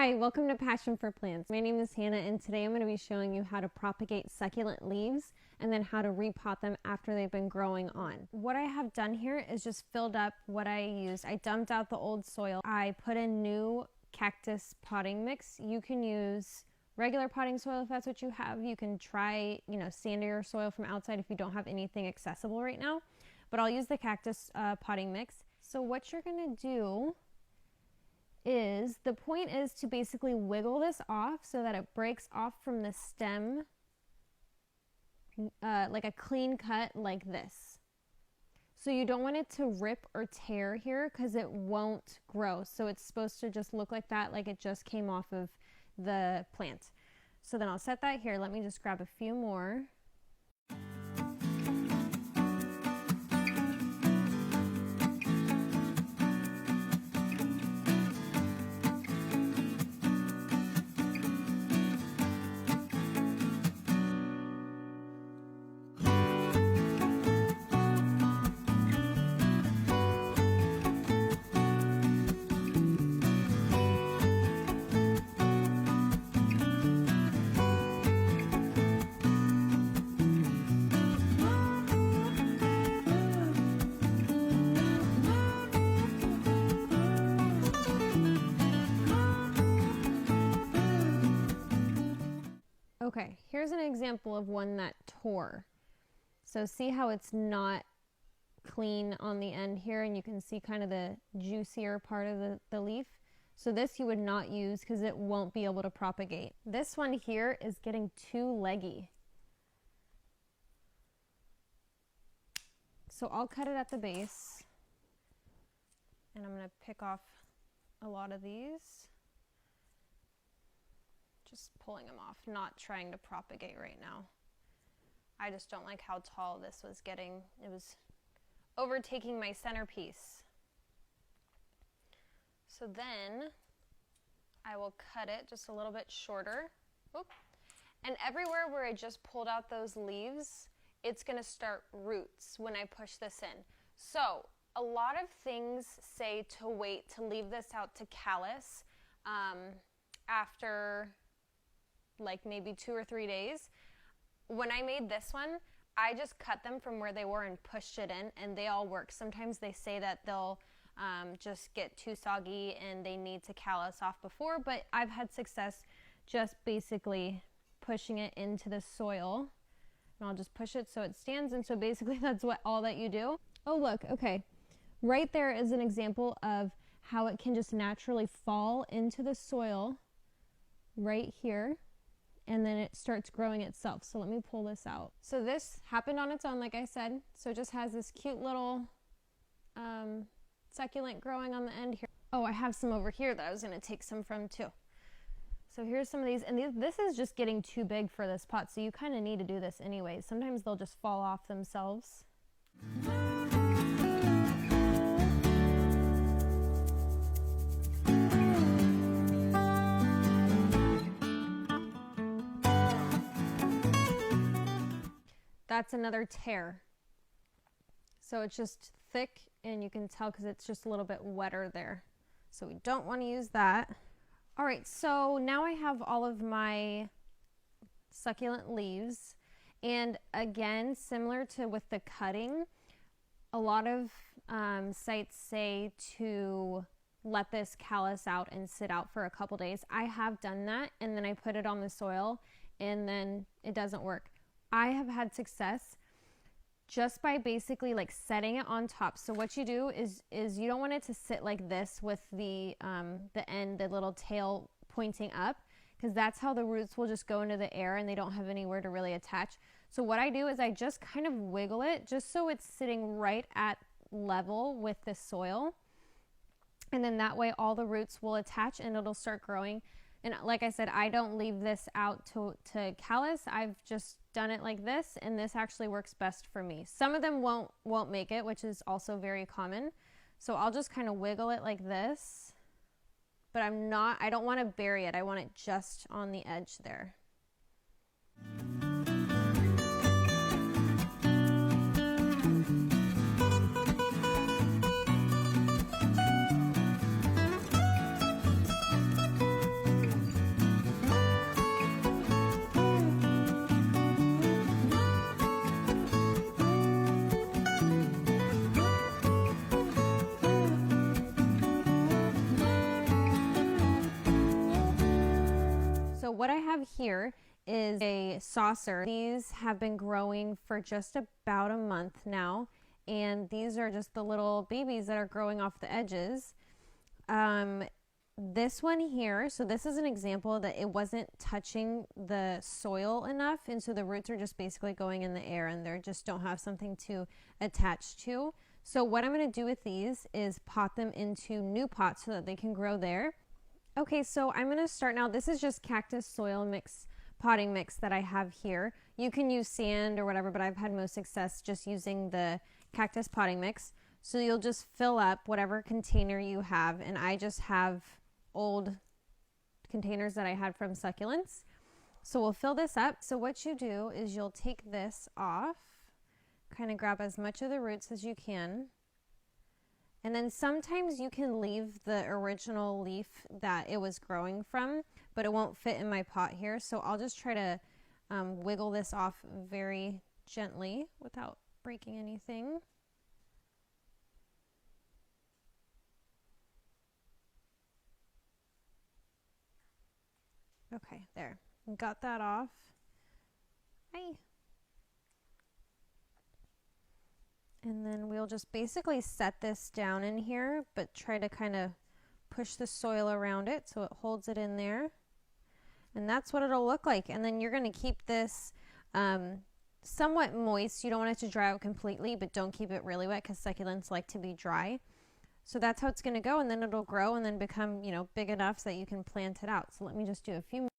Hi, welcome to Passion for Plants. My name is Hannah and today I'm going to be showing you how to propagate succulent leaves and then how to repot them after they've been growing on. What I have done here is just filled up what I used. I dumped out the old soil. I put in new cactus potting mix. You can use regular potting soil if that's what you have. You can try, sandier soil from outside if you don't have anything accessible right now. But I'll use the cactus potting mix. So what you're going to do is, the point is to basically wiggle this off so that it breaks off from the stem like a clean cut like this. So you don't want it to rip or tear here because it won't grow. So it's supposed to just look like that, like it just came off of the plant. So then I'll set that here. Let me just grab a few more. Okay, here's an example of one that tore. So see how it's not clean on the end here, and you can see kind of the juicier part of the leaf. So this you would not use because it won't be able to propagate. This one here is getting too leggy. So I'll cut it at the base, and I'm going to pick off a lot of these. Just pulling them off, not trying to propagate right now. I just don't like how tall this was getting. It was overtaking my centerpiece. So then I will cut it just a little bit shorter. Oop. And everywhere where I just pulled out those leaves, it's going to start roots when I push this in. So a lot of things say to wait, to leave this out to callus after like maybe 2 or 3 days. When I made this one, I just cut them from where they were and pushed it in, and they all work. Sometimes they say that they'll just get too soggy and they need to callus off before, but I've had success just basically pushing it into the soil. And I'll just push it so it stands, and so basically that's all that you do. Oh look, okay. Right there is an example of how it can just naturally fall into the soil right here, and then it starts growing itself. So let me pull this out. So this happened on its own, like I said. So it just has this cute little succulent growing on the end here. Oh, I have some over here that I was gonna take some from too. So here's some of these, and this is just getting too big for this pot, so you kind of need to do this anyways. Sometimes they'll just fall off themselves. That's another tear. So it's just thick, and you can tell because it's just a little bit wetter there. So we don't want to use that. All right, so now I have all of my succulent leaves. And again, similar to with the cutting, a lot of sites say to let this callus out and sit out for a couple days. I have done that, and then I put it on the soil, and then it doesn't work. I have had success just by basically like setting it on top. So what you do is you don't want it to sit like this with the end, the little tail pointing up, because that's how the roots will just go into the air and they don't have anywhere to really attach. So what I do is I just kind of wiggle it just so it's sitting right at level with the soil. And then that way all the roots will attach and it'll start growing. And like I said, I don't leave this out to callus. I've just done it like this, and this actually works best for me. Some of them won't make it, which is also very common. So I'll just kind of wiggle it like this, but I don't want to bury it. I want it just on the edge there. have here is a saucer. These have been growing for just about a month now, and these are just the little babies that are growing off the edges. This one here, so this is an example that it wasn't touching the soil enough, and so the roots are just basically going in the air and they just don't have something to attach to. So what I'm going to do with these is pot them into new pots so that they can grow there. Okay, so I'm going to start now. This is just cactus soil mix, potting mix that I have here. You can use sand or whatever, but I've had most success just using the cactus potting mix. So you'll just fill up whatever container you have, and I just have old containers that I had from Succulents. So we'll fill this up. So what you do is you'll take this off, kind of grab as much of the roots as you can. And then sometimes you can leave the original leaf that it was growing from, but it won't fit in my pot here. So I'll just try to wiggle this off very gently without breaking anything. Okay, there. Got that off. Hi. And then we'll just basically set this down in here, but try to kind of push the soil around it so it holds it in there. And that's what it'll look like. And then you're going to keep this somewhat moist. You don't want it to dry out completely, but don't keep it really wet because succulents like to be dry. So that's how it's going to go, and then it'll grow and then become, you know, big enough so that you can plant it out. So let me just do a few more.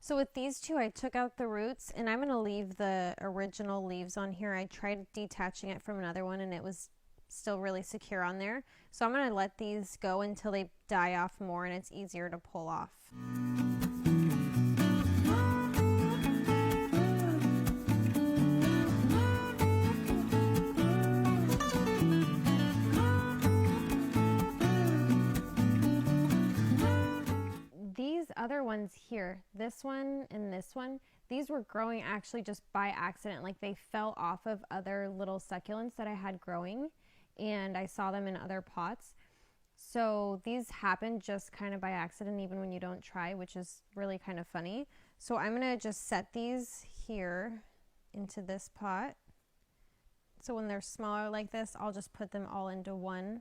So with these two, I took out the roots, and I'm going to leave the original leaves on here. I tried detaching it from another one, and it was still really secure on there. So I'm going to let these go until they die off more and it's easier to pull off. Other ones here, this one and this one, these were growing actually just by accident. Like they fell off of other little succulents that I had growing, and I saw them in other pots. So these happen just kind of by accident, even when you don't try, which is really kind of funny. So I'm gonna just set these here into this pot. So when they're smaller like this, I'll just put them all into one,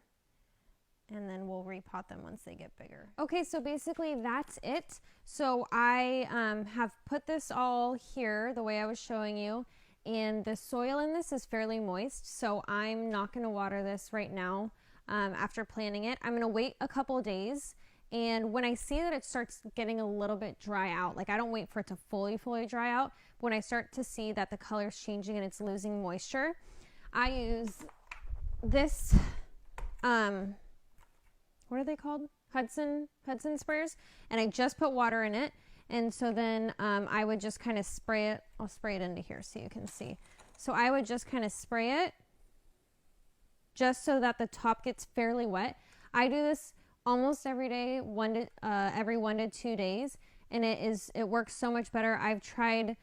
and then we'll repot them once they get bigger. Okay, so basically that's it. So I have put this all here the way I was showing you, and the soil in this is fairly moist, so I'm not going to water this right now after planting it. I'm going to wait a couple days, and when I see that it starts getting a little bit dry out, like I don't wait for it to fully dry out, but when I start to see that the color's changing and it's losing moisture, I use this what are they called? Hudson sprayers, and I just put water in it, and so then I would just kind of spray it. I'll spray it into here so you can see. So I would just kind of spray it just so that the top gets fairly wet. I do this almost every day, every 1 to 2 days, and it works so much better. I've tried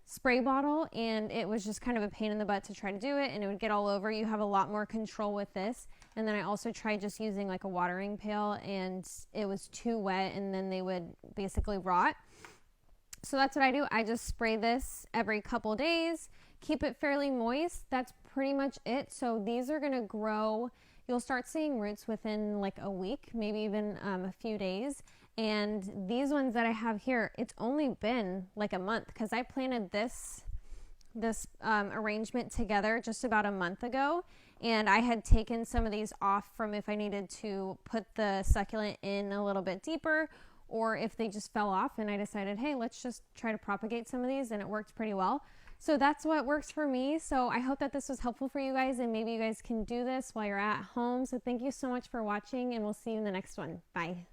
spray bottle, and it was just kind of a pain in the butt to try to do it, and it would get all over. You have a lot more control with this. And then I also tried just using like a watering pail, and it was too wet, and then they would basically rot. So that's what I do. I just spray this every couple days, keep it fairly moist. That's pretty much it. So these are going to grow. You'll start seeing roots within like a week, maybe even a few days. And these ones that I have here, it's only been like a month because I planted this arrangement together just about a month ago, and I had taken some of these off from if I needed to put the succulent in a little bit deeper, or if they just fell off, and I decided, hey, let's just try to propagate some of these, and it worked pretty well. So that's what works for me. So I hope that this was helpful for you guys, and maybe you guys can do this while you're at home. So thank you so much for watching, and we'll see you in the next one. Bye.